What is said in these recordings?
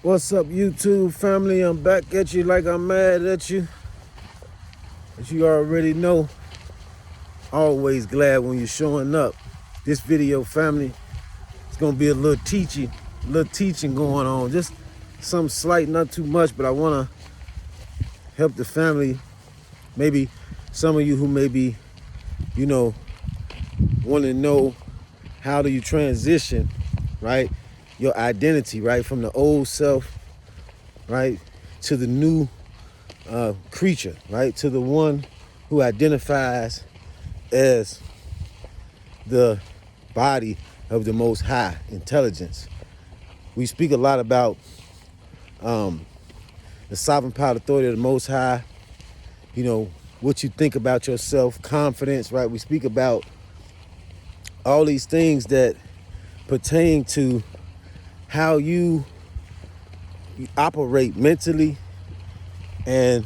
What's up, YouTube family? I'm back at you like I'm mad at you. As you already know, always glad when you're showing up. This video, family, it's gonna be a little teaching going on. Just some slight, not too much, but I wanna help the family. Maybe some of you who maybe, want to know how do you transition, right? Your identity, right? From the old self, right? To the new creature, right? To the one who identifies as the body of the Most High intelligence. We speak a lot about the sovereign power authority of the Most High, what you think about yourself, confidence, right? We speak about all these things that pertain to how you operate mentally and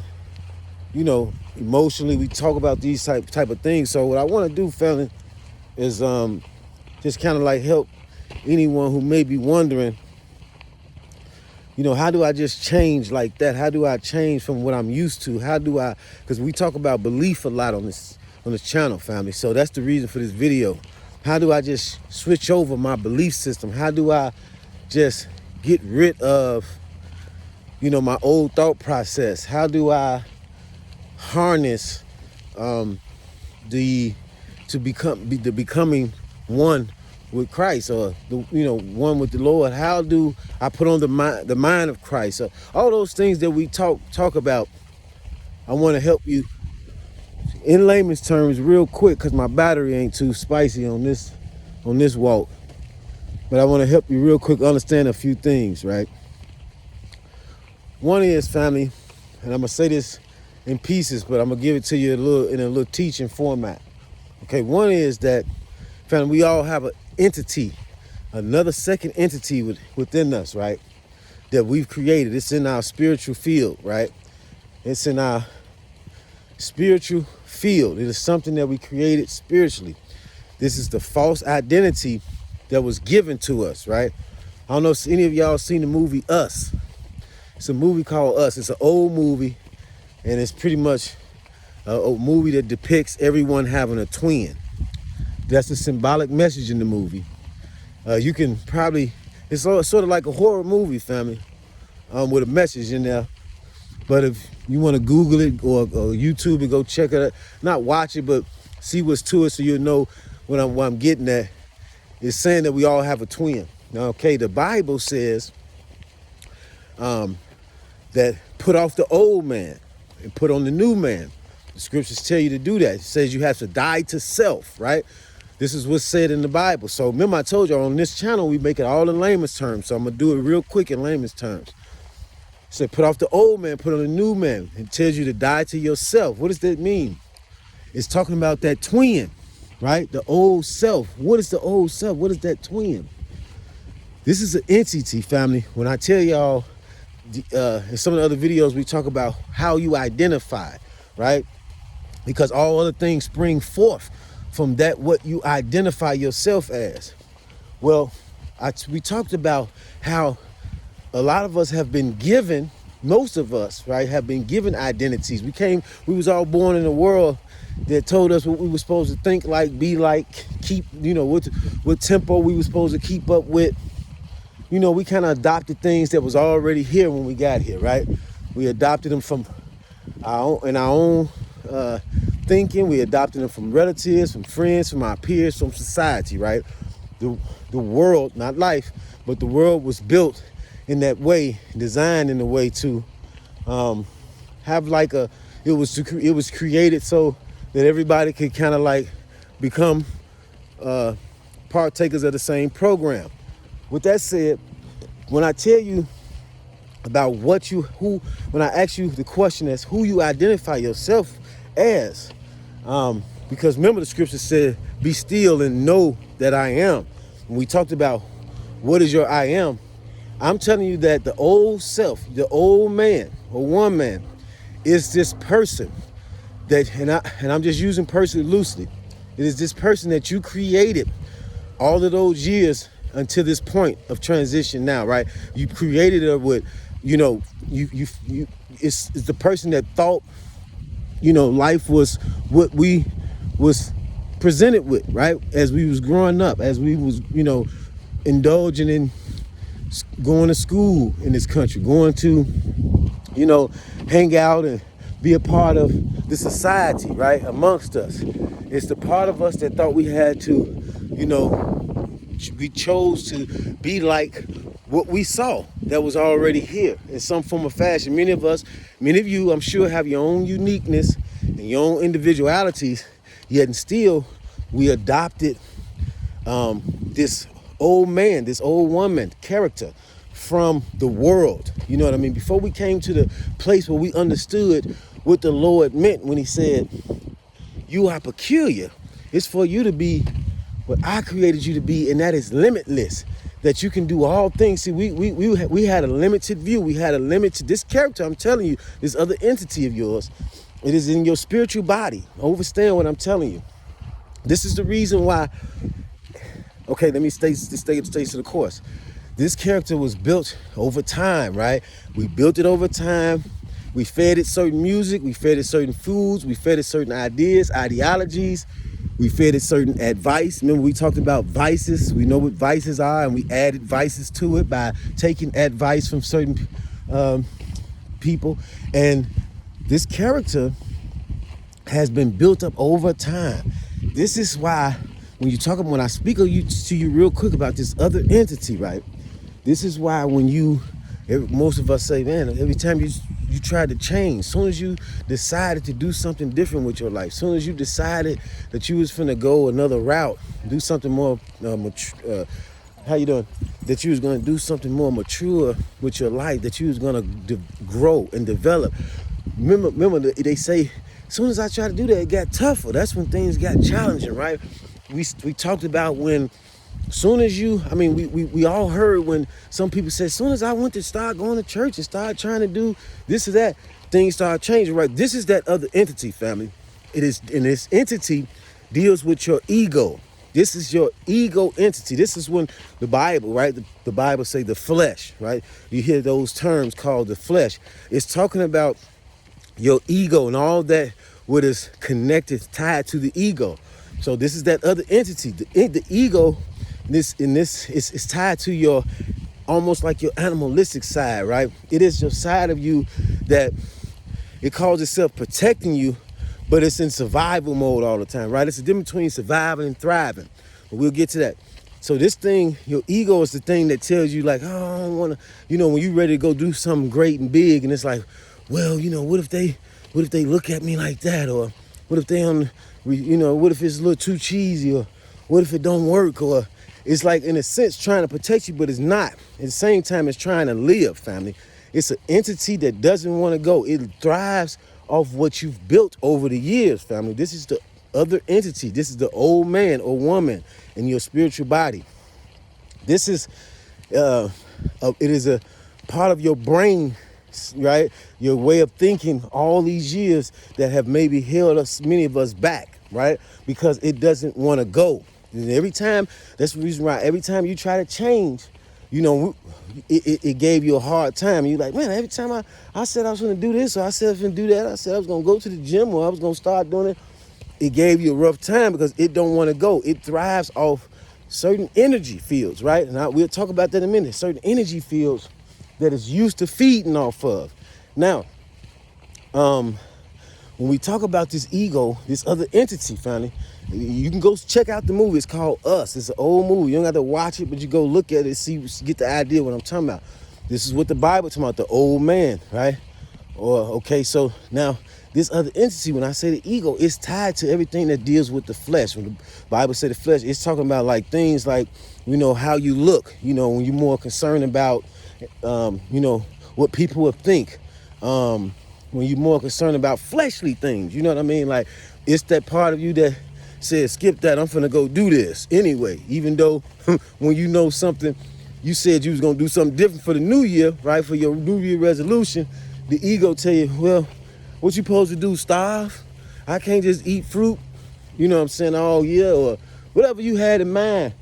emotionally. We talk about these type of things. So what I want to do, fellas, is just kind of like help anyone who may be wondering, how do I just change like that? How do I change from what I'm used to? How do I, because we talk about belief a lot on this channel, family. So that's the reason for this video. How do I just switch over my belief system? How do I just get rid of, my old thought process? How do I harness becoming one with Christ, or one with the Lord? How do I put on the mind of Christ? All those things that we talk about, I want to help you in layman's terms real quick, because my battery ain't too spicy on this walk. But I want to help you real quick understand a few things, right? One is, family, and I'm gonna say this in pieces, but I'm gonna give it to you in a little teaching format. Okay, one is that, family, we all have an entity, another second entity within us, right? That we've created. It's in our spiritual field, right? It's in our spiritual field. It is something that we created spiritually. This is the false identity that was given to us, right? I don't know if any of y'all seen the movie Us. It's a movie called Us. It's an old movie, and it's pretty much a movie that depicts everyone having a twin. That's the symbolic message in the movie. You can probably, it's sort of like a horror movie, family, with a message in there. But if you want to Google it or YouTube and go check it out, not watch it, but see what's to it, so you'll know what I'm getting at. It's saying that we all have a twin. Now, okay, the Bible says that put off the old man and put on the new man. The scriptures tell you to do that. It says you have to die to self, right? This is what's said in the Bible. So remember, I told you on this channel, we make it all in layman's terms. So I'm going to do it real quick in layman's terms. It said put off the old man, put on the new man. It tells you to die to yourself. What does that mean? It's talking about that twin, right? The old self. What is the old self? What is that twin? This is an entity, family. When I tell y'all, in some of the other videos, we talk about how you identify, right? Because all other things spring forth from that, what you identify yourself as. Well, we talked about how a lot of us have been given, most of us, right, have been given identities. We was all born in a world that told us what we were supposed to think like, be like, keep, what tempo we were supposed to keep up with. We kind of adopted things that was already here when we got here, right? We adopted them from our own thinking. We adopted them from relatives, from friends, from our peers, from society, right? The world, not life, but the world was built in that way, designed in a way to have like it was created so that everybody could kind of like become partakers of the same program. With that said, when I tell you about when I ask you the question as who you identify yourself as, because remember the scripture said, be still and know that I am. When we talked about what is your I am, I'm telling you that the old self, the old man or one man, is this person that, and I'm just using person loosely. It is this person that you created all of those years until this point of transition now, right? You created her with, you know, it's the person that thought, you know, life was what we was presented with, right? As we was growing up, as we was, you know, indulging in going to school in this country, going to, you know, hang out and be a part of the society, right, amongst us. It's the part of us that thought we had to, you know, we chose to be like what we saw that was already here in some form of fashion. Many of you, I'm sure, have your own uniqueness and your own individualities, yet and still we adopted this old man, this old woman character from the world. You know what I mean? Before we came to the place where we understood what the Lord meant when he said, you are peculiar. It's for you to be what I created you to be, and that is limitless, that you can do all things. See, we had a limited view. We had a limited, this character, I'm telling you, this other entity of yours, it is in your spiritual body. Understand what I'm telling you. This is the reason why, okay, let me stay to the course. This character was built over time, right? We built it over time. We fed it certain music. We fed it certain foods. We fed it certain ideas, ideologies. We fed it certain advice. Remember, we talked about vices. We know what vices are, and we added vices to it by taking advice from certain people. And this character has been built up over time. This is why when I speak to you real quick about this other entity, right? This is why most of us say, man, every time you tried to change, as soon as you decided to do something different with your life, as soon as you decided that you was finna go another route, do something more mature, that you was gonna do something more mature with your life, that you was gonna grow and develop. Remember, they say, as soon as I tried to do that, it got tougher. That's when things got challenging, right? We talked about when, soon as we all heard when some people said, as soon as I went to start going to church and start trying to do this or that, things start changing, right? This is that other entity, family. It is, and this entity deals with your ego. This is your ego entity. This is when the Bible, right? The Bible say the flesh, right? You hear those terms called the flesh. It's talking about your ego and all that what is connected, tied to the ego. So this is that other entity. The ego, this is tied to your, almost like your animalistic side, right? It is your side of you that it calls itself protecting you, but it's in survival mode all the time, right? It's the difference between surviving and thriving. But we'll get to that. So this thing, your ego is the thing that tells you like, oh, I don't want to, when you're ready to go do something great and big, and it's like, well, what if they look at me like that? Or what if what if it's a little too cheesy? Or what if it don't work? Or it's like, in a sense, trying to protect you, but it's not. At the same time, it's trying to live, family. It's an entity that doesn't want to go. It thrives off what you've built over the years, family. This is the other entity. This is the old man or woman in your spiritual body. This is, it is a part of your brain, right? Your way of thinking all these years that have maybe held many of us back, right? Because it doesn't want to go. And that's the reason why every time you try to change, it gave you a hard time. You're like, man, every time I said I was going to do this, or I said I was going to do that, I said I was going to go to the gym, or I was going to start doing it. It gave you a rough time because it don't want to go. It thrives off certain energy fields, right? And we'll talk about that in a minute. Certain energy fields that is used to feeding off of. Now, when we talk about this ego, this other entity, family, you can go check out the movie. It's called Us. It's an old movie. You don't have to watch it, but you go look at it, get the idea what I'm talking about. This is what the Bible talking about, the old man, right? So now this other entity, when I say the ego, it's tied to everything that deals with the flesh. When the Bible say the flesh, it's talking about like things like, how you look, when you're more concerned about, what people will think. When you're more concerned about fleshly things, you know what I mean? Like, it's that part of you that says, skip that, I'm finna go do this anyway. Even though when you know something, you said you was gonna do something different for the new year, right? For your New Year resolution, the ego tell you, well, what you supposed to do, starve? I can't just eat fruit, all year, or whatever you had in mind.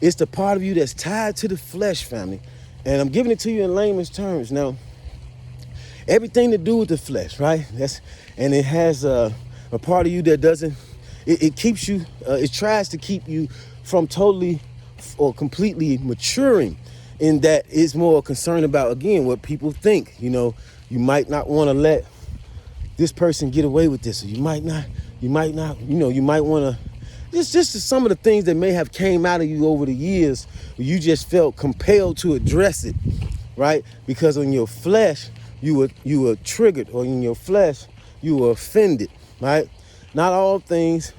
It's the part of you that's tied to the flesh, family. And I'm giving it to you in layman's terms. Now, everything to do with the flesh, right? And it has a part of you that doesn't, it keeps you, it tries to keep you from totally or completely maturing, in that it's more concerned about, again, what people think. You know, you might not want to let this person get away with this, or you might not, you might want to, just some of the things that may have came out of you over the years, you just felt compelled to address it, right? Because in your flesh, you were triggered, or in your flesh, you were offended, right? Not all things,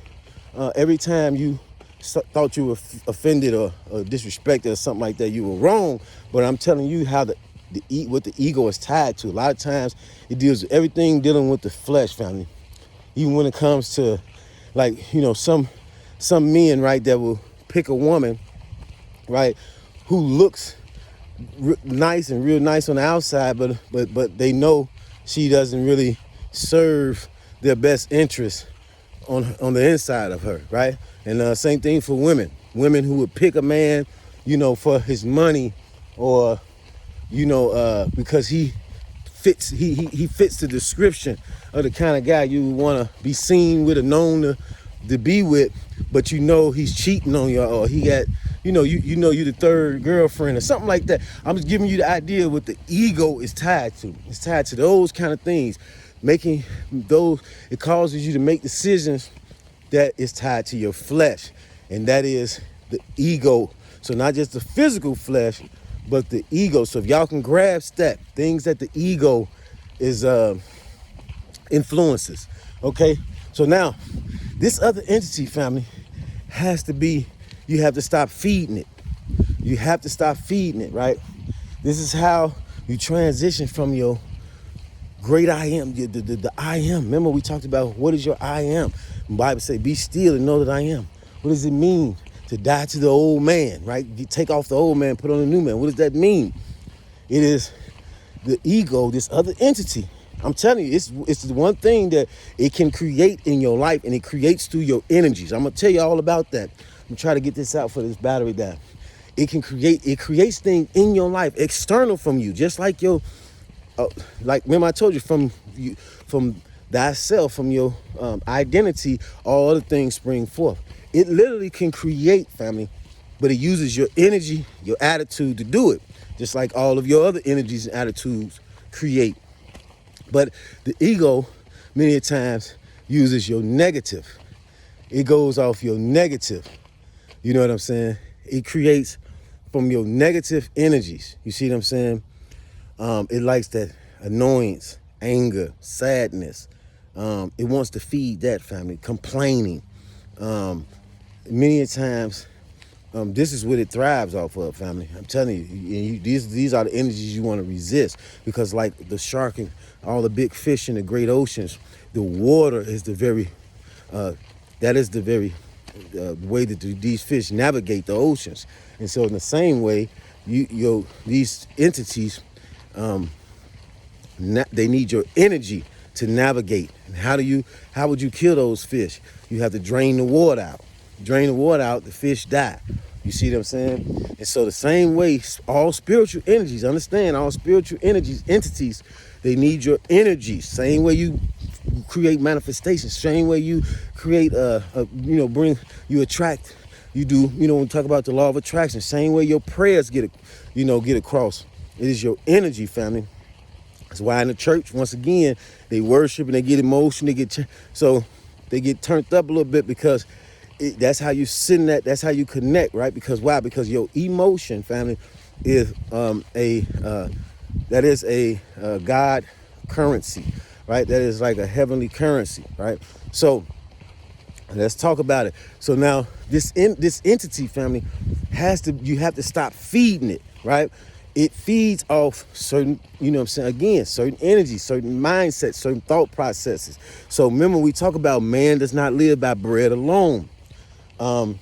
every time you thought you were offended or disrespected or something like that, you were wrong. But I'm telling you how what the ego is tied to. A lot of times it deals with everything dealing with the flesh, family. Even when it comes to, like, you know, some men, right, that will pick a woman, right, who looks nice and real nice on the outside, but they know she doesn't really serve their best interest on the inside of her, right? And same thing for women who would pick a man, you know, for his money, or, you know, because he fits the description of the kind of guy you would want to be seen with or known to be with, but you know he's cheating on you, or he got, you know you the third girlfriend or something like that. I'm just giving you the idea what the ego is tied to. It's tied to those kind of things. It causes you to make decisions that is tied to your flesh, and that is the ego. So not just the physical flesh, but the ego. So if y'all can grasp that, things that the ego is influences, okay? So now, this other entity, family, has to be, you have to stop feeding it. You have to stop feeding it, right? This is how you transition from your great I am, the I am. Remember we talked about what is your I am. The Bible says, be still and know that I am. What does it mean to die to the old man, right? You take off the old man, put on the new man. What does that mean? It is the ego, this other entity. I'm telling you, it's the one thing that it can create in your life, and it creates through your energies. I'm going to tell you all about that. I'm trying to get this out for this battery down. It creates things in your life, external from you, just like like remember I told you, from thyself, from your identity, all other things spring forth. It literally can create, family, but it uses your energy, your attitude to do it, just like all of your other energies and attitudes create. But the ego, many times, uses your negative. It goes off your negative. You know what I'm saying? It creates from your negative energies. You see what I'm saying? It likes that annoyance, anger, sadness. It wants to feed that, family. Complaining. Many times, this is what it thrives off of, family. I'm telling you, these are the energies you want to resist, because like the shark and all the big fish in the great oceans, the water is the very way that these fish navigate the oceans. And so in the same way, these entities, they need your energy to navigate. And how would you kill those fish? You have to drain the water out. Drain the water out, the fish die. You see what I'm saying? And so the same way, all spiritual energies, understand, all spiritual energies, entities, they need your energy. Same way you create manifestations, same way you create, you attract, you do, when we talk about the law of attraction, same way your prayers get across. It is your energy, family. That's why in the church, once again, they worship and they get emotion, they get turned up a little bit, because that's how you send that, that's how you connect, right? Because why? Because your emotion, family, is that is a God currency, right? That is like a heavenly currency, right? So let's talk about it. So now this entity, family, you have to stop feeding it, right? It feeds off certain, certain energy, certain mindsets, certain thought processes. So remember, we talk about man does not live by bread alone. Man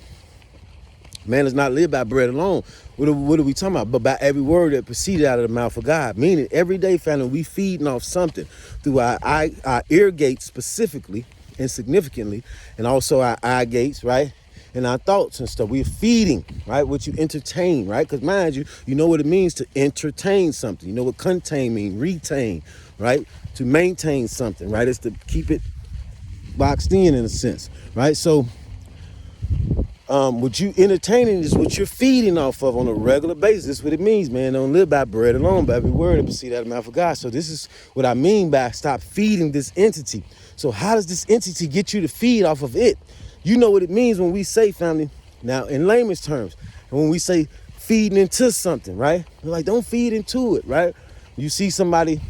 does not live by bread alone. What are we talking about? But by every word that proceeded out of the mouth of God. Meaning every day, family, we feeding off something through our ear gates specifically and significantly, and also our eye gates, right? in our thoughts and stuff. We're feeding, right? What you entertain, right? Because mind you, you know what it means to entertain something. You know what contain means, retain, right? To maintain something, right? It's to keep it boxed in a sense, right? So what you entertaining is what you're feeding off of on a regular basis. That's what it means, man. Don't live by bread alone, by every word that proceeds out of the mouth of God. So this is what I mean by stop feeding this entity. So how does this entity get you to feed off of it? You know what it means when we say, family, now in layman's terms, and when we say feeding into something, right? We're like, don't feed into it, right? You see somebody,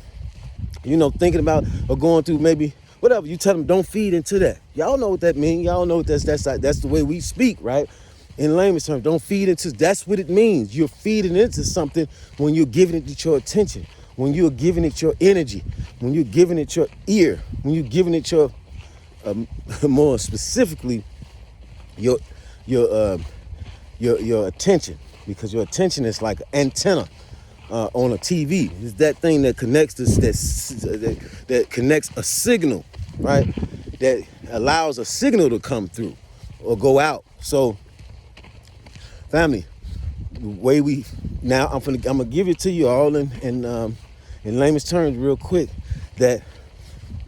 thinking about or going through maybe whatever, you tell them don't feed into that. Y'all know what that means. Y'all know what that's the way we speak, right? In layman's terms, don't feed into, that's what it means. You're feeding into something when you're giving it your attention, when you're giving it your energy, when you're giving it your ear, when you're giving it your, more specifically, your attention, because your attention is like an antenna on a TV. It's that thing that connects us, that connects a signal, right? That allows a signal to come through or go out. So, family, the way now I'm gonna give it to you all in layman's terms real quick, that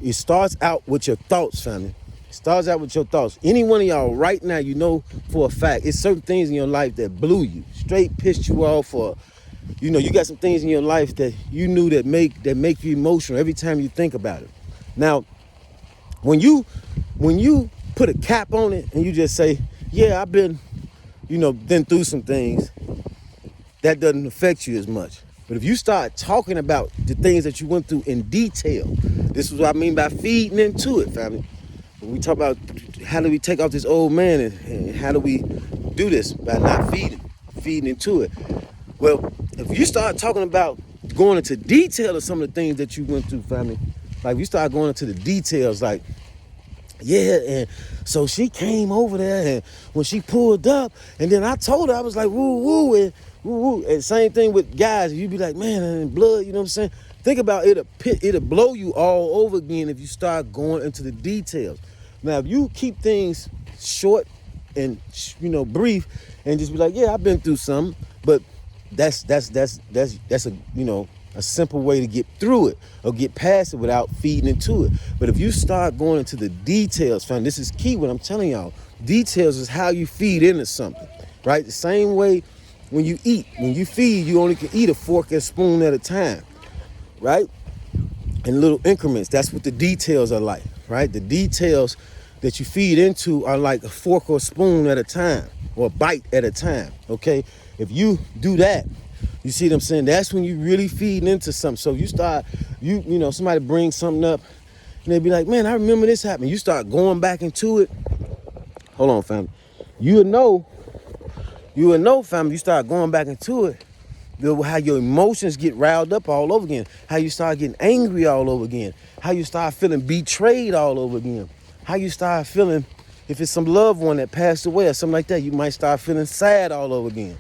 it starts out with your thoughts, family. It starts out with your thoughts. Any one of y'all right now, you know for a fact, it's certain things in your life that blew you, straight pissed you off, or you got some things in your life that you knew that make you emotional every time you think about it. Now, when you put a cap on it and you just say, yeah, I've been through some things, that doesn't affect you as much. But if you start talking about the things that you went through in detail, this is what I mean by feeding into it, family. When we talk about how do we take off this old man and how do we do this by not feeding into it. Well, if you start talking about going into detail of some of the things that you went through, family, like you start going into the details, like, yeah, and so she came over there, and when she pulled up, and then I told her, I was like, woo, woo, and woo, woo. And same thing with guys, you'd be like, man, and blood, you know what I'm saying? Think about it, it'll blow you all over again if you start going into the details. Now, if you keep things short and, brief, and just be like, yeah, I've been through something, but that's a simple way to get through it or get past it without feeding into it. But if you start going into the details, fam, this is key what I'm telling y'all. Details is how you feed into something, right? The same way when you eat. When you feed, you only can eat a fork and spoon at a time, right? In little increments. That's what the details are like, right? The details that you feed into are like a fork or spoon at a time or a bite at a time, okay? If you do that, you see what I'm saying? That's when you really feeding into something. So you start, somebody brings something up and they be like, man, I remember this happened. You start going back into it. Hold on, family. You will know, family, you start going back into it, how your emotions get riled up all over again, how you start getting angry all over again, how you start feeling betrayed all over again, how you start feeling, if it's some loved one that passed away or something like that, you might start feeling sad all over again.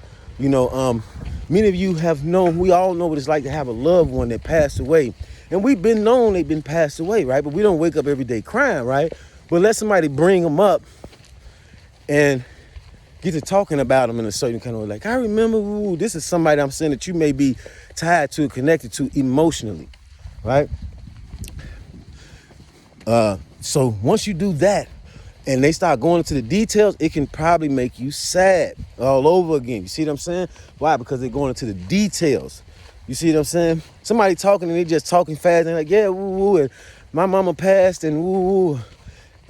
Many of you have known, we all know what it's like to have a loved one that passed away. And we've been known they've been passed away, right? But we don't wake up every day crying, right? But let somebody bring them up and get to talking about them in a certain kind of way. Like, I remember, this is somebody I'm saying that you may be tied to, connected to emotionally, right? So once you do that, and they start going into the details, it can probably make you sad all over again. You see what I'm saying? Why? Because they're going into the details. You see what I'm saying? Somebody talking and they just talking fast and they're like, yeah, woo, woo, and my mama passed and woo, woo.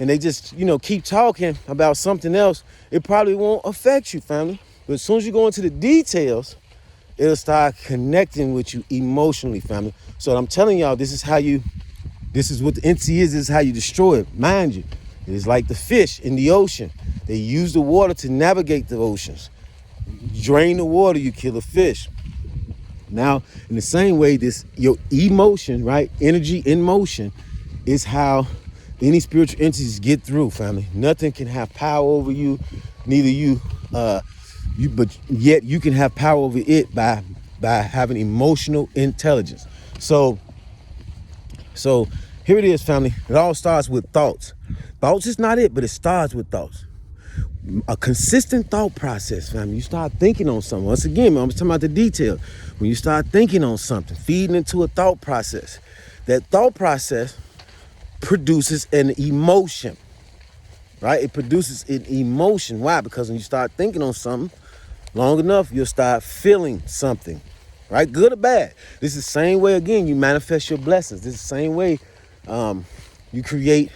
And they just, keep talking about something else. It probably won't affect you, family. But as soon as you go into the details, it'll start connecting with you emotionally, family. So I'm telling y'all, this is what the entity is. This is how you destroy it. Mind you, it is like the fish in the ocean. They use the water to navigate the oceans. You drain the water, you kill a fish. Now, in the same way, your emotion, right? Energy in motion is how any spiritual entities get through, family. Nothing can have power over you, neither you, but yet you can have power over it by having emotional intelligence. So here it is, family. It all starts with thoughts. Thoughts is not it, but it starts with thoughts. A consistent thought process, family. You start thinking on something. Once again, I'm talking about the detail. When you start thinking on something, feeding into a thought process, that thought process produces an emotion, right? It produces an emotion. Why? Because when you start thinking on something long enough, you'll start feeling something, right? Good or bad. This is the same way, again, you manifest your blessings. This is the same way you create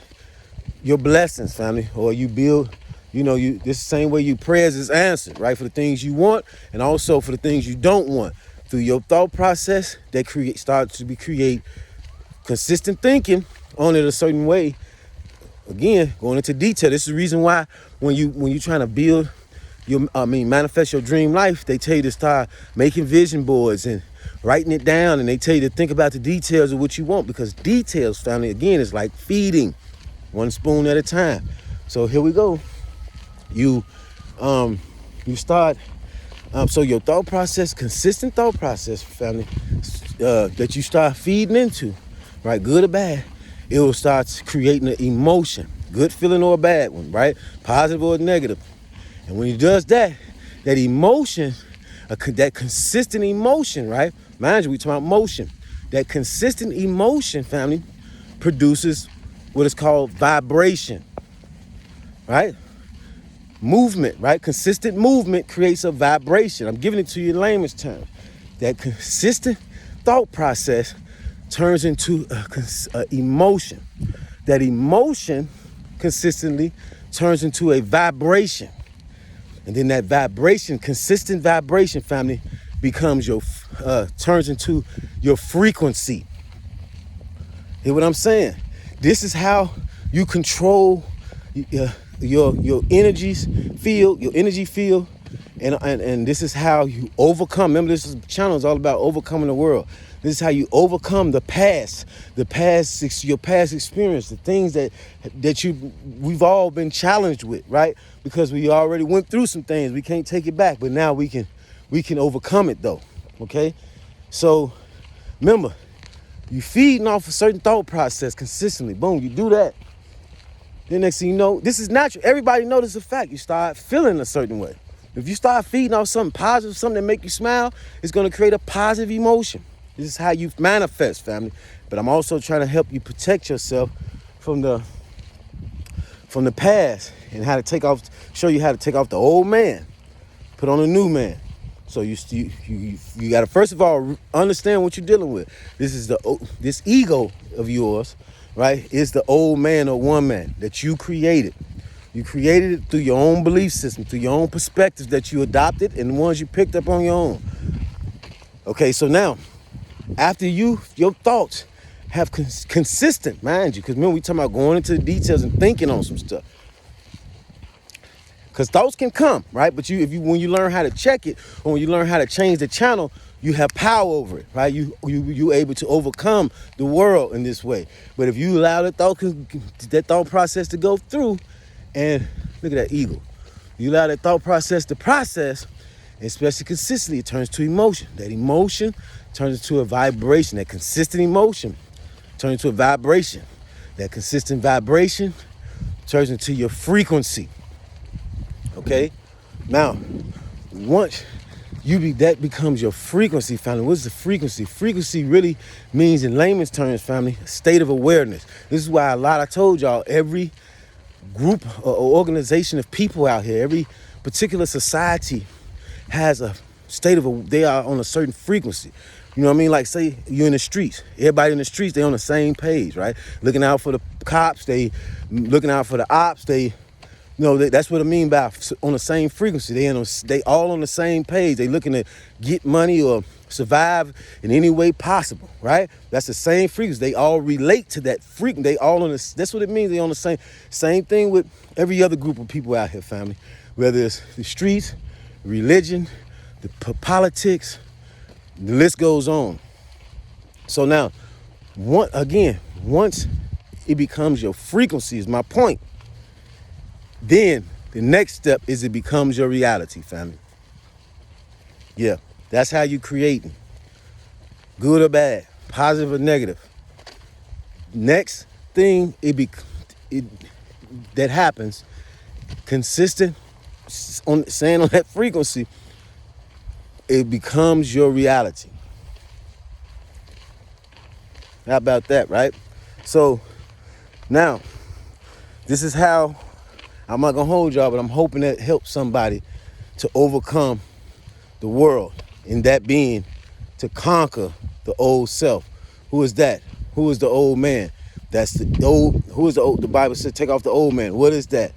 your blessings, family, or you build, this is the same way your prayers is answered, right? For the things you want and also for the things you don't want. Through your thought process, that starts to create consistent thinking on it a certain way. Again, going into detail, this is the reason why when you're trying to build manifest your dream life, they tell you to start making vision boards and writing it down, and they tell you to think about the details of what you want, because details, family, again, is like feeding one spoon at a time. So here we go. You start, so your thought process, consistent thought process, family, that you start feeding into, right, good or bad, it will start creating an emotion, good feeling or a bad one, right, positive or negative. And when it does that, that emotion, that consistent emotion, right, mind you, we talking about motion, that consistent emotion, family, produces what is called vibration, right? Movement, right? Consistent movement creates a vibration. I'm giving it to you in layman's terms. That consistent thought process turns into an emotion. That emotion consistently turns into a vibration. And then that vibration, consistent vibration, family, becomes turns into your frequency. Hear what I'm saying? This is how you control your energy field, and this is how you overcome. Remember, channel is all about overcoming the world. This is how you overcome your past experience, the things that we've all been challenged with, right? Because we already went through some things. We can't take it back, but now we can overcome it though. Okay, so remember, you feeding off a certain thought process consistently. Boom, you do that. Then next thing you know, this is natural. Everybody knows this is a fact. You start feeling a certain way. If you start feeding off something positive, something that make you smile, it's going to create a positive emotion. This is how you manifest, family. But I'm also trying to help you protect yourself from the past and show you how to take off the old man, put on a new man. So you got to first of all understand what you're dealing with. This ego of yours, right, is the old man or woman that you created. You created it through your own belief system, through your own perspectives that you adopted and the ones you picked up on your own. Okay, so now, after your thoughts have consistent, mind you, because remember we talking about going into the details and thinking on some stuff. Because thoughts can come, right? But when you learn how to check it, or when you learn how to change the channel, you have power over it, right? You able to overcome the world in this way. But if you allow that thought process to go through, and look at that ego, you allow that thought process to process, especially consistently, it turns to emotion. That emotion turns into a vibration. That consistent emotion turns into a vibration. That consistent vibration turns into your frequency. Okay, now once that becomes your frequency, family. What's the frequency? Frequency really means, in layman's terms, family, a state of awareness. This is why I told y'all, every group or organization of people out here, every particular society has a state they are on a certain frequency. You know what I mean? Like, say you're in the streets. Everybody in the streets, they on the same page, right? Looking out for the cops, they looking out for the ops, that's what I mean by on the same frequency. They all on the same page. They looking to get money or survive in any way possible, right? That's the same frequency. They all relate to that frequency. That's what it means. They on the same thing with every other group of people out here, family. Whether it's the streets, religion, the politics, the list goes on. So now, once it becomes your frequency, is my point. Then the next step is it becomes your reality, family. Yeah, that's how you creating. Good or bad, positive or negative. Next thing that happens, consistent saying on that frequency, it becomes your reality. How about that, right? So now, this is how, I'm not gonna hold y'all, but I'm hoping that helps somebody to overcome the world, and that being to conquer the old self. Who is that? Who is the old man? That's the old. Who is the old? The Bible says, take off the old man. What is that?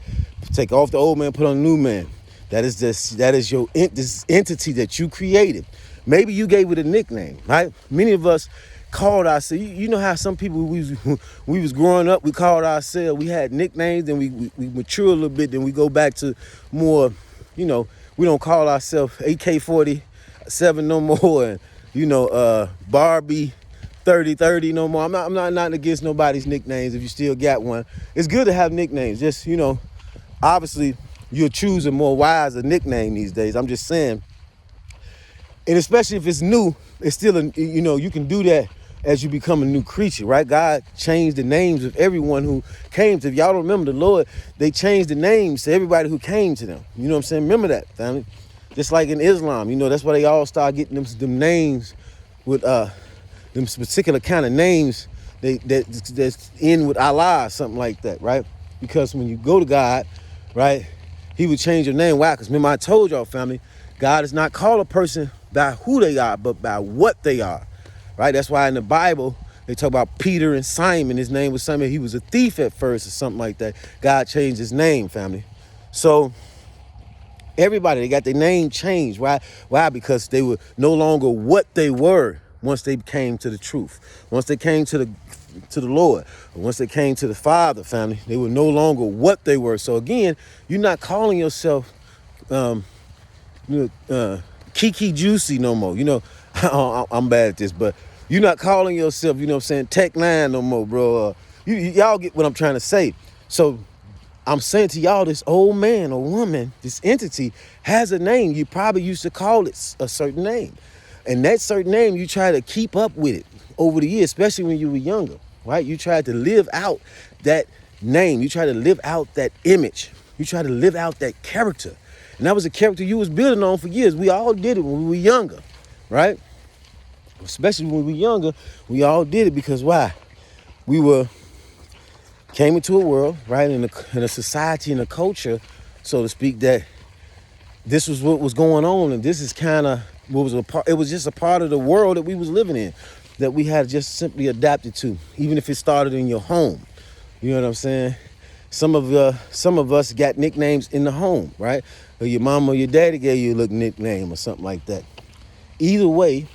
Take off the old man, put on a new man. That is this. That is this entity that you created. Maybe you gave it a nickname, right? Many of us called ourselves. You know how some people we was growing up, we called ourselves. We had nicknames, then we mature a little bit, then we go back to more. You know, we don't call ourselves AK-47 no more, and Barbie 3030 no more. I'm not against nobody's nicknames if you still got one. It's good to have nicknames. Just, obviously you're choosing more wiser nickname these days. I'm just saying. And especially if it's new, it's still you can do that as you become a new creature, right? God changed the names of everyone who came to. If y'all don't remember, the Lord, they changed the names to everybody who came to them. You know what I'm saying? Remember that, family. Just like in Islam, that's why they all start getting them names with them particular kind of names that's in with Allah or something like that, right? Because when you go to God, right, he would change your name. Why? Because remember I told y'all, family, God does not call a person by who they are, but by what they are, right? That's why in the Bible, they talk about Peter and Simon. His name was Simon. He was a thief at first or something like that. God changed his name, family. So everybody, they got their name changed. Why? Because they were no longer what they were once they came to the truth. Once they came to the Lord, or once they came to the Father, family, they were no longer what they were. So again, you're not calling yourself Kiki Juicy no more. I'm bad at this, but you're not calling yourself, Tech Nine no more, bro. Y'all get what I'm trying to say. So I'm saying to y'all, this old man or woman, this entity has a name. You probably used to call it a certain name. And that certain name, you try to keep up with it over the years, especially when you were younger, right? You tried to live out that name. You try to live out that image. You try to live out that character. And that was a character you was building on for years. We all did it when we were younger, right? Especially when we were younger, we all did it because why? We came into a world, right, in a society and a culture, so to speak, that this was what was going on, and this is kind of what was it was just a part of the world that we was living in, that we had just simply adapted to, even if it started in your home. You know what I'm saying? Some of us got nicknames in the home, right? Or your mom or your daddy gave you a little nickname or something like that. Either way,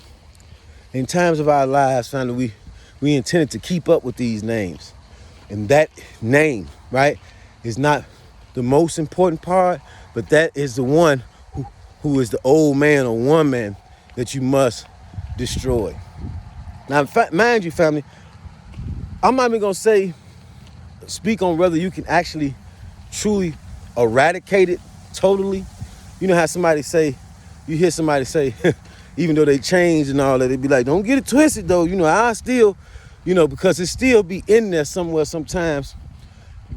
in times of our lives, finally, we intended to keep up with these names. And that name, right, is not the most important part, but that is the one who is the old man or woman that you must destroy. Now, mind you, family, I'm not even going to speak on whether you can actually truly eradicate it totally. You know how you hear somebody say, even though they changed and all that, they be like, don't get it twisted though. I still, because it still be in there somewhere sometimes.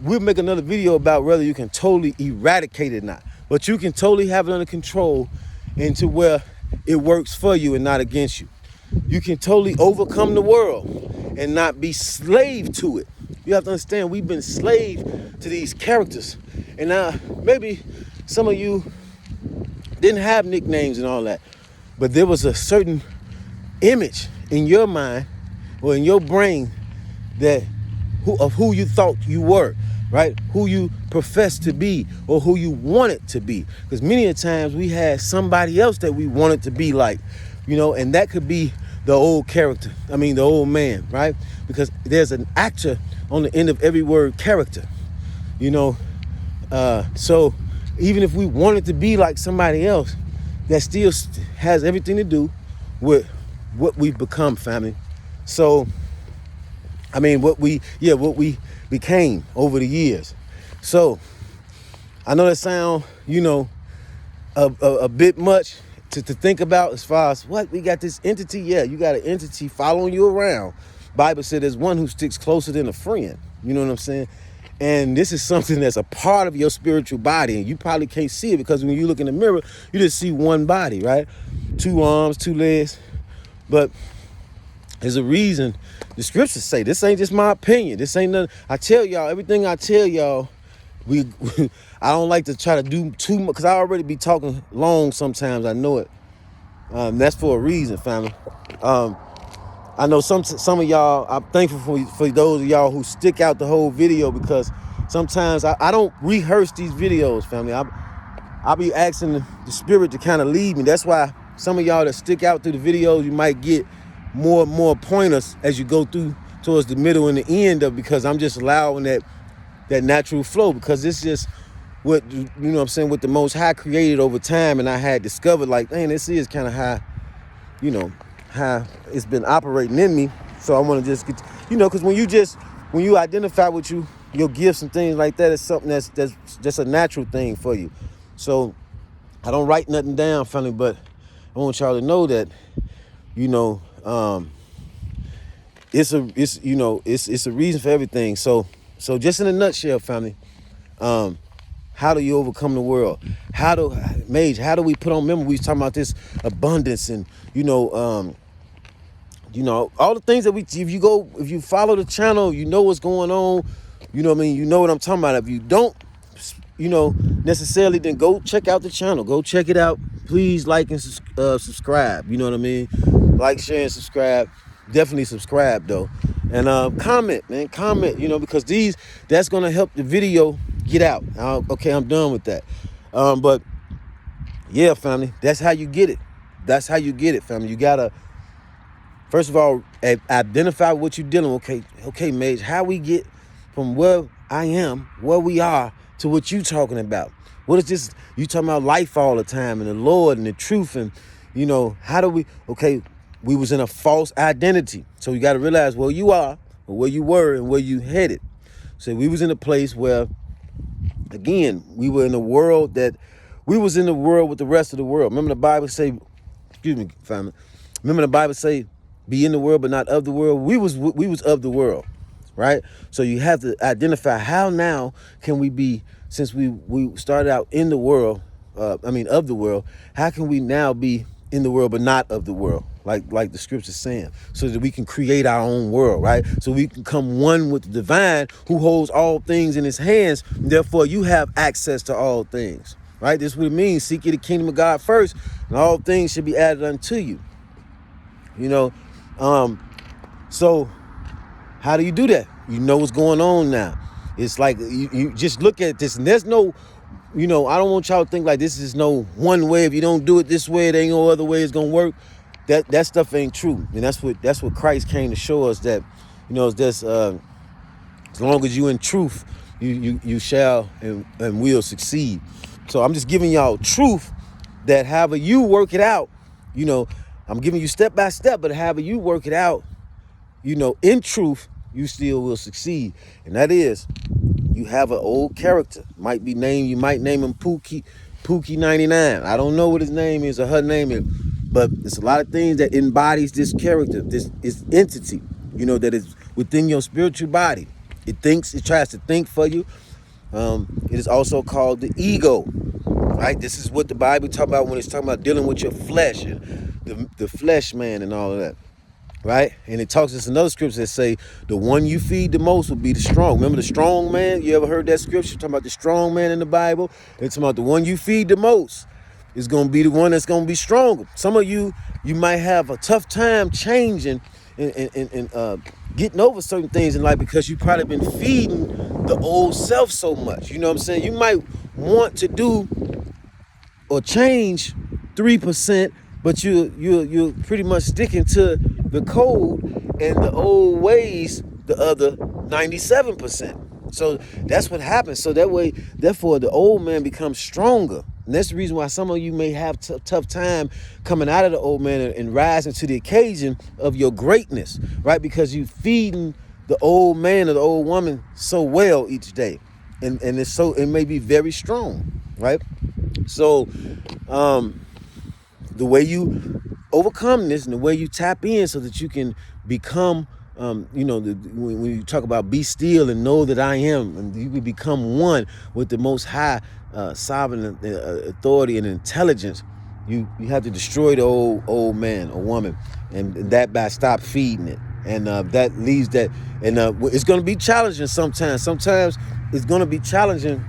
We'll make another video about whether you can totally eradicate it or not. But you can totally have it under control into where it works for you and not against you. You can totally overcome the world and not be slave to it. You have to understand, we've been slave to these characters. And now, maybe some of you didn't have nicknames and all that, but there was a certain image in your mind or in your brain of who you thought you were, right? Who you professed to be or who you wanted to be. Because many a times we had somebody else that we wanted to be like, and that could be the old character. The old man, right? Because there's an actor on the end of every word, character. So even if we wanted to be like somebody else, that still has everything to do with what we've become, family. So, what we became over the years. So, I know that sound, a bit much to think about as far as what we got this entity. Yeah, you got an entity following you around. Bible said there's one who sticks closer than a friend. You know what I'm saying? And this is something that's a part of your spiritual body. And you probably can't see it because when you look in the mirror, you just see one body, right? 2 arms, 2 legs. But there's a reason the scriptures say, this ain't just my opinion. This ain't nothing. I tell y'all, everything I tell y'all, I don't like to try to do too much because I already be talking long sometimes. I know it. That's for a reason, family. I know some of y'all, I'm thankful for those of y'all who stick out the whole video, because sometimes I don't rehearse these videos, family. I'll be asking the spirit to kind of lead me. That's why some of y'all that stick out through the videos, you might get more and more pointers as you go through towards the middle and the end of, because I'm just allowing that natural flow, because it's just what, you know what I'm saying, what the Most High created over time. And I had discovered, like, man, this is kind of how, you know, how it's been operating in me. So I want to just get, you know, because when you identify with your gifts and things like that, it's something that's just a natural thing for you. So I don't write nothing down, family, but I want y'all to know that, you know, it's a reason for everything. So just in a nutshell, family, how do you overcome the world? How do we put on? Remember, we was talking about this abundance and, all the things that if you follow the channel, you know what's going on. You know what I mean? You know what I'm talking about. If you don't, necessarily, then go check out the channel. Go check it out. Please like and subscribe. You know what I mean? Like, share, and subscribe. Definitely subscribe though. And comment, man. Comment, because that's going to help the video get out. Okay, I'm done with that. But yeah, family, that's how you get it. That's how you get it, family. You got to, first of all, identify what you're dealing with. Okay, Mage, how we get from where I am, where we are, to what you talking about? What is this? You talking about life all the time and the Lord and the truth, and how do we? Okay, we was in a false identity, so you got to realize where you are, or where you were, and where you headed. So we was in a place where, again, we were in a world that we was in the world with the rest of the world. Remember the Bible say, excuse me, family. Remember the Bible say, be in the world but not of the world. We was of the world. Right? So you have to identify, how now can we be, since we started out in the world, of the world, how can we now be in the world but not of the world, like the scripture's saying, so that we can create our own world, right? So we can come one with the divine, who holds all things in his hands, and therefore you have access to all things, right? This is what it means: seek ye the kingdom of God first, and all things should be added unto you. So how do you do that? You know what's going on now. It's like you just look at this, and there's no, I don't want y'all to think like this is no one way. If you don't do it this way, there ain't no other way it's gonna work. That stuff ain't true, and that's what Christ came to show us, that there's as long as you in truth, you shall and will succeed. So I'm just giving y'all truth, that however you work it out, I'm giving you step by step, but however you work it out, in truth, you still will succeed. And that is, you have an old character. You might name him Pookie 99. I don't know what his name is or her name is, but it's a lot of things that embodies this character, this entity, that is within your spiritual body. It tries to think for you. It is also called the ego, right? This is what the Bible talks about when it's talking about dealing with your flesh and the flesh man and all of that. Right? And it talks, there's another scripture that say, the one you feed the most will be the strong. Remember the strong man? You ever heard that scripture talking about the strong man in the Bible? It's about the one you feed the most is going to be the one that's going to be stronger. Some of you might have a tough time changing and getting over certain things in life, because you've probably been feeding the old self so much. You know what I'm saying? You might want to do or change 3%, but you're pretty much sticking to the code and the old ways, the other 97%. So that's what happens. So therefore, the old man becomes stronger. And that's the reason why some of you may have tough time coming out of the old man and rising to the occasion of your greatness, right? Because you feeding the old man or the old woman so well each day. And it may be very strong, right? So the way you overcome this and the way you tap in so that you can become when you talk about be still and know that I am, and you can become one with the Most High, sovereign authority and intelligence. You have to destroy the old man or woman, and that by stop feeding it, and that leaves that, and it's going to be challenging sometimes. Sometimes it's going to be challenging.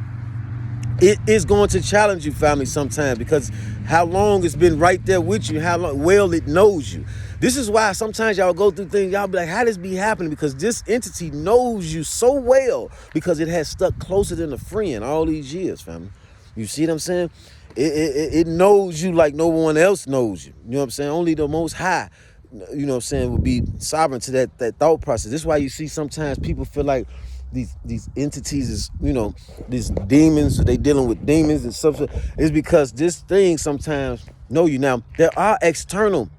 It is going to challenge you, family, sometimes, because how long it's been right there with you, how long well it knows you. This is why sometimes y'all go through things, y'all be like, how does this be happening? Because this entity knows you so well, because it has stuck closer than a friend all these years, family. You see what I'm saying? It knows you like no one else knows you. You know what I'm saying? Only the Most High, you know what I'm saying, would be sovereign to that thought process. This is why you see sometimes people feel like these entities is, these demons, they dealing with demons and stuff. It's because this thing sometimes know you. Now, there are external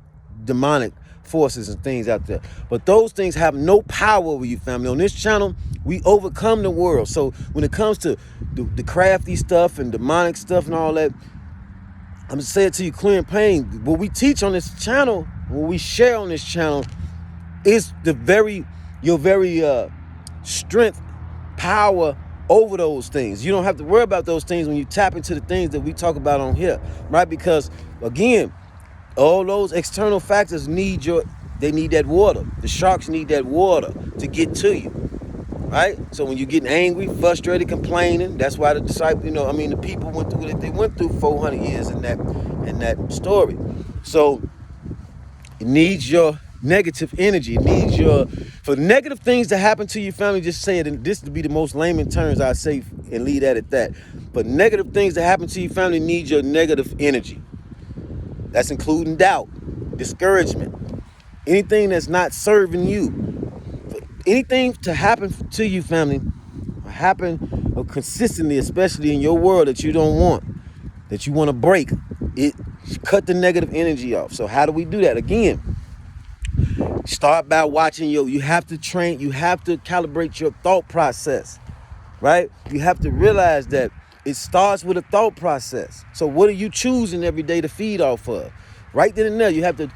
demonic forces and things out there, but those things have no power over you, family. On this channel, we overcome the world. So when it comes to the crafty stuff and demonic stuff and all that, I'm gonna say it to you clear and plain. What we teach on this channel, what we share on this channel, is your very strength, power over those things. You don't have to worry about those things when you tap into the things that we talk about on here, right? Because again, all those external factors need that water. The sharks need that water to get to you, right? So when you're getting angry, frustrated, complaining, that's why the disciples, the people went through what they went through 400 years in that story. So it needs your negative energy. It needs for negative things to happen to your family. Just say it, and this to be the most layman terms I say, and leave that at that. But negative things that happen to your family need your negative energy. That's including doubt, discouragement, anything that's not serving you. Anything to happen to you, family, happen consistently, especially in your world that you don't want, that you want to break, it cut the negative energy off. So how do we do that? Again, start by watching you have to train, you have to calibrate your thought process, right? You have to realize that it starts with a thought process. So what are you choosing every day to feed off of? Right then and there, you have to,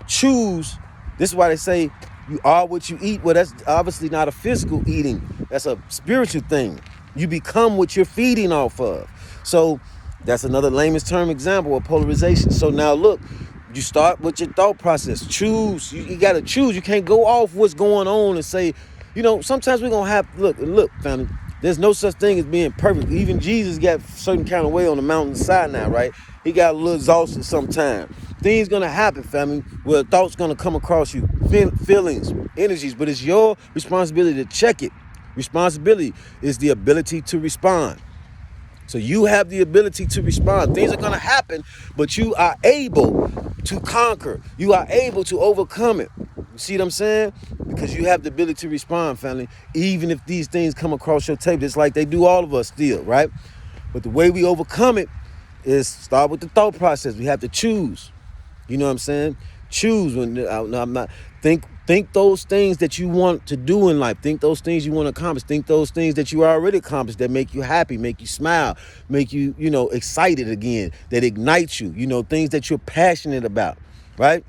choose. This is why they say you are what you eat. Well, that's obviously not a physical eating. That's a spiritual thing. You become what you're feeding off of. So that's another layman's term example of polarization. So now look, you start with your thought process. Choose. You got to choose. You can't go off what's going on and say, sometimes we're going to have, look, family, there's no such thing as being perfect. Even Jesus got a certain kind of way on the mountainside now, right? He got a little exhausted sometimes. Things going to happen, family, where thoughts going to come across you, feelings, energies, but it's your responsibility to check it. Responsibility is the ability to respond. So you have the ability to respond. Things are going to happen, but you are able to conquer. You are able to overcome it. You see what I'm saying? Because you have the ability to respond, family, even if these things come across your table. It's like they do all of us still, right? But the way we overcome it is start with the thought process. We have to choose. You know what I'm saying? Choose. I'm not think those things that you want to do in life. Think those things you want to accomplish. Think those things that you already accomplished that make you happy, make you smile, make you, excited again, that ignites you, things that you're passionate about, right?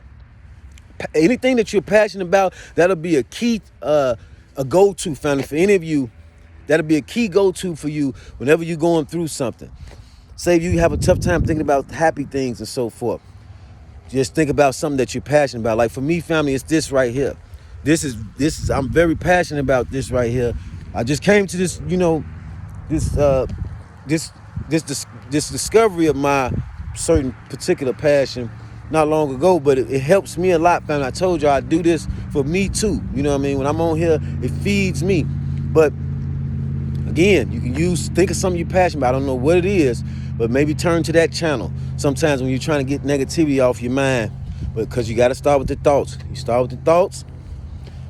Anything that you're passionate about, that'll be a key, a go-to, family. For any of you, that'll be a key go-to for you whenever you're going through something. Say you have a tough time thinking about happy things and so forth. Just think about something that you're passionate about. Like for me, family, it's this right here. This is I'm very passionate about this right here. I just came to this, this discovery of my certain particular passion not long ago, but it helps me a lot, family. I told y'all I do this for me too. You know what I mean? When I'm on here, it feeds me. But again, you can think of something you're passionate about. I don't know what it is, but maybe turn to that channel sometimes when you're trying to get negativity off your mind. But because you got to start with the thoughts. You start with the thoughts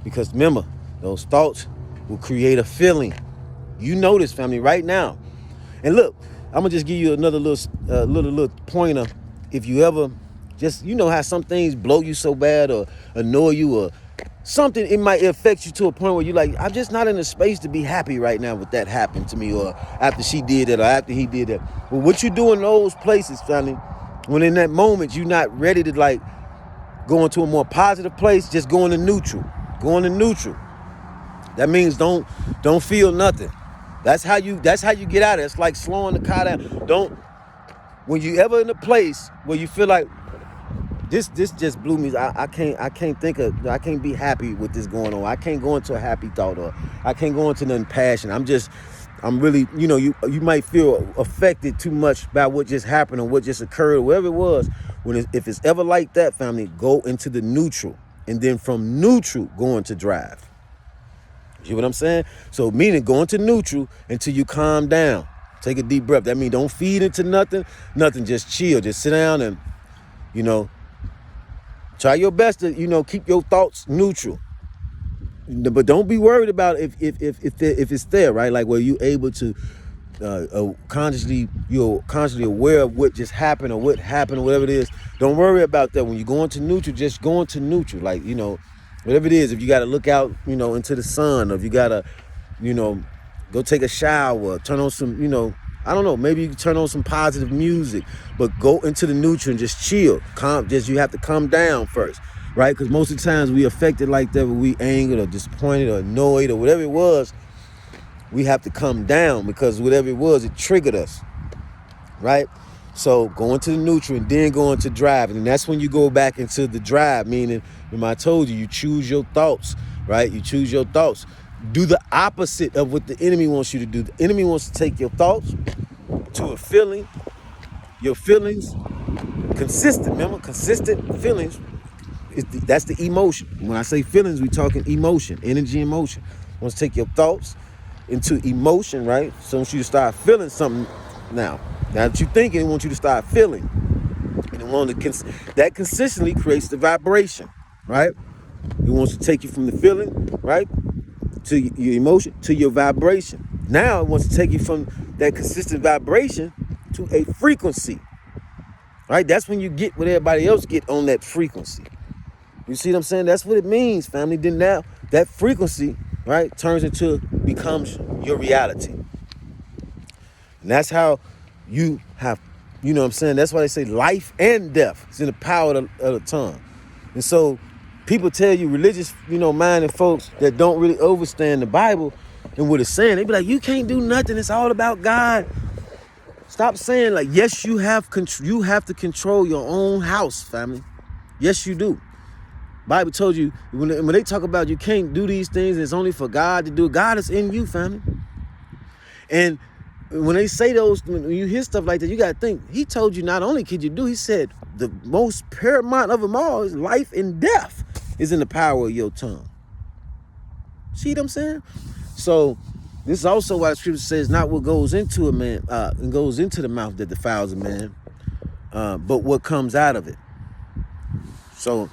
because remember, those thoughts will create a feeling. You know this, family, right now. And look, I'm going to just give you another little pointer. If you ever just, how some things blow you so bad or annoy you or something, it might affect you to a point where you're like, I'm just not in a space to be happy right now with that happened to me, or after she did that, or after he did that. Well, what you do in those places, family, when in that moment you're not ready to go into a more positive place, just go into neutral. Going to neutral. That means don't feel nothing. That's how you get out of it. It's like slowing the car down. When you ever in a place where you feel like this just blew me. I can't be happy with this going on. I can't go into a happy thought, or I can't go into nothing passion. I'm really, you might feel affected too much by what just happened or what just occurred, or whatever it was. If it's ever like that, family, go into the neutral, and then from neutral go into drive. You see what I'm saying? So meaning go into neutral until you calm down. Take a deep breath. That means don't feed into nothing. Just chill. Just sit down and, try your best to, keep your thoughts neutral. But don't be worried about if it's there, right? Like, where you able to you're consciously aware of what just happened, or what happened, or whatever it is. Don't worry about that. When you go into neutral, just go into neutral. Like, whatever it is. If you got to look out, into the sun, or if you got to, go take a shower, turn on some, I don't know, maybe you can turn on some positive music, but go into the neutral and just chill. You have to calm down first, right? Because most of the times we affected like that, when we angered or disappointed or annoyed or whatever it was, we have to come down, because whatever it was, it triggered us, right? So go into the neutral and then go into drive. And that's when you go back into the drive, meaning, remember I told you, you choose your thoughts, right? You choose your thoughts. Do the opposite of what the enemy wants you to do. The enemy wants to take your thoughts to a feeling, your feelings, consistent feelings. That's the emotion. When I say feelings, we're talking emotion, energy, emotion. Wants to take your thoughts into emotion, right? So I want you to start feeling something now. Now that you're thinking, it wants you to start feeling. And that consistently creates the vibration, right? It wants to take you from the feeling, right, to your emotion, to your vibration. Now it wants to take you from that consistent vibration to a frequency, right? That's when you get what everybody else get on that frequency. You see what I'm saying? That's what it means, family. Then now that frequency, right, becomes your reality. And that's how you have, what I'm saying? That's why they say life and death is in the power of the tongue. And so people tell you, religious, minded folks that don't really understand the Bible and what it's saying, they be like, you can't do nothing. It's all about God. Stop saying, like, yes, you have to control your own house, family. Yes, you do. Bible told you, when they talk about you can't do these things, it's only for God to do. God is in you, family. And when they say those, when you hear stuff like that, you got to think, he told you not only could you do, he said the most paramount of them all is life and death is in the power of your tongue. See what I'm saying? So this is also why the scripture says not what goes into a man and goes into the mouth that defiles a man, but what comes out of it. So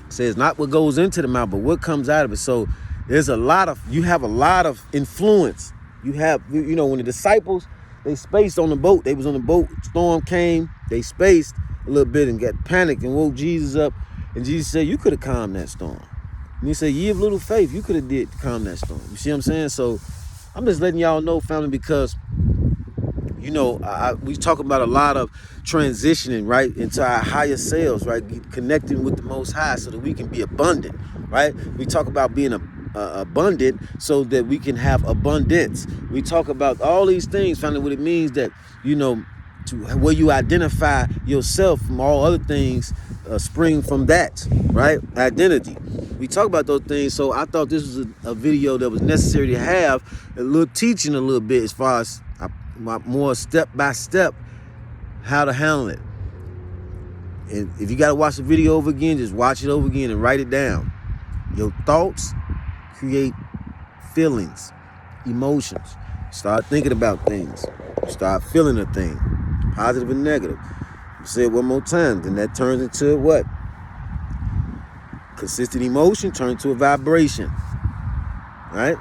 says not what goes into the mouth, but what comes out of it. So you have a lot of influence. You have, when the disciples, they spaced on the boat. They was on the boat, storm came, they spaced a little bit and got panicked and woke Jesus up. And Jesus said, you could have calmed that storm. And he said, ye of little faith, you could have did calm that storm. You see what I'm saying? So I'm just letting y'all know, family, because we talk about a lot of transitioning, right, into our higher selves, right, connecting with the Most High so that we can be abundant, right? We talk about being abundant so that we can have abundance. We talk about all these things, finding what it means that, to where you identify yourself from all other things spring from that, right? Identity. We talk about those things, so I thought this was a video that was necessary to have, a little teaching a little bit as far as more step by step how to handle it. And if you got to watch the video over again, just watch it over again and write it down. Your thoughts create feelings, emotions. Start thinking about things. Start feeling a thing, positive and negative. Say it one more time, then that turns into what? Consistent emotion turns into a vibration, right?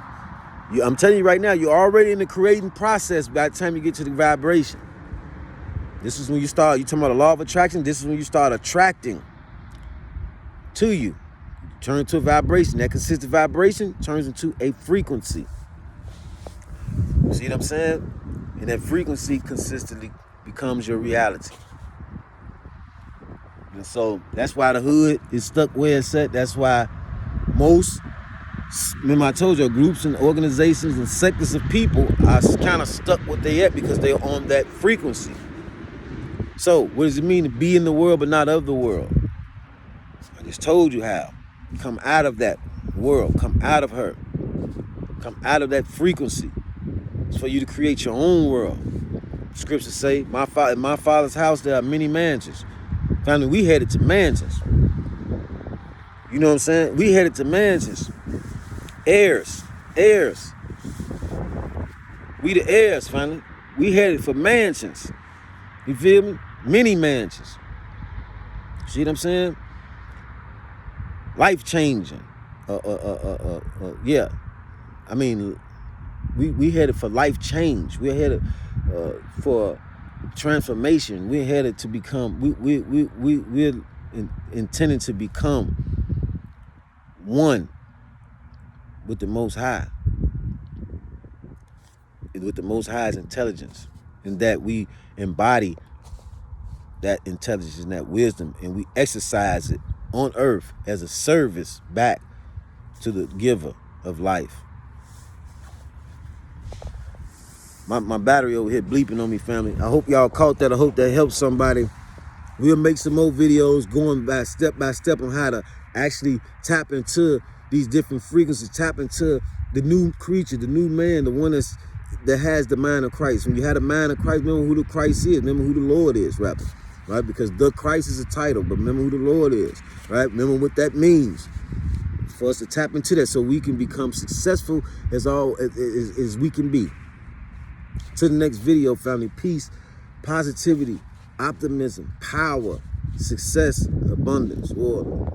I'm telling you right now, you're already in the creating process by the time you get to the vibration. This is when you start, you're talking about the law of attraction, this is when you start attracting to you. Turn into a vibration. That consistent vibration turns into a frequency. You see what I'm saying? And that frequency consistently becomes your reality. And so that's why the hood is stuck where it's at. That's why most, remember I told you, groups and organizations and sectors of people are kind of stuck where they at because they're on that frequency. So what does it mean to be in the world but not of the world? I just told you how. Come out of that world. Come out of her. Come out of that frequency. It's for you to create your own world. Scriptures say, in my father's house there are many mansions. Family, we headed to mansions. You know what I'm saying? We headed to mansions. Heirs. We the heirs, family. We headed for mansions. You feel me? Many mansions. See what I'm saying? Life changing. Yeah. I mean, we headed for life change. We're headed for transformation. We're headed to become. We're intending to become one with the Most High, with the Most High's intelligence, and that we embody that intelligence and that wisdom, and we exercise it on earth as a service back to the giver of life. My battery over here bleeping on me, family. I hope y'all caught that. I hope that helps somebody. We'll make some more videos going by step on how to actually tap into these different frequencies, tap into the new creature, the new man, the one that has the mind of Christ. When you have the mind of Christ, remember who the Christ is. Remember who the Lord is, rather. Right? Because the Christ is a title, but remember who the Lord is. Right? Remember what that means. For us to tap into that so we can become successful as we can be. To the next video, family. Peace, positivity, optimism, power, success, abundance, order.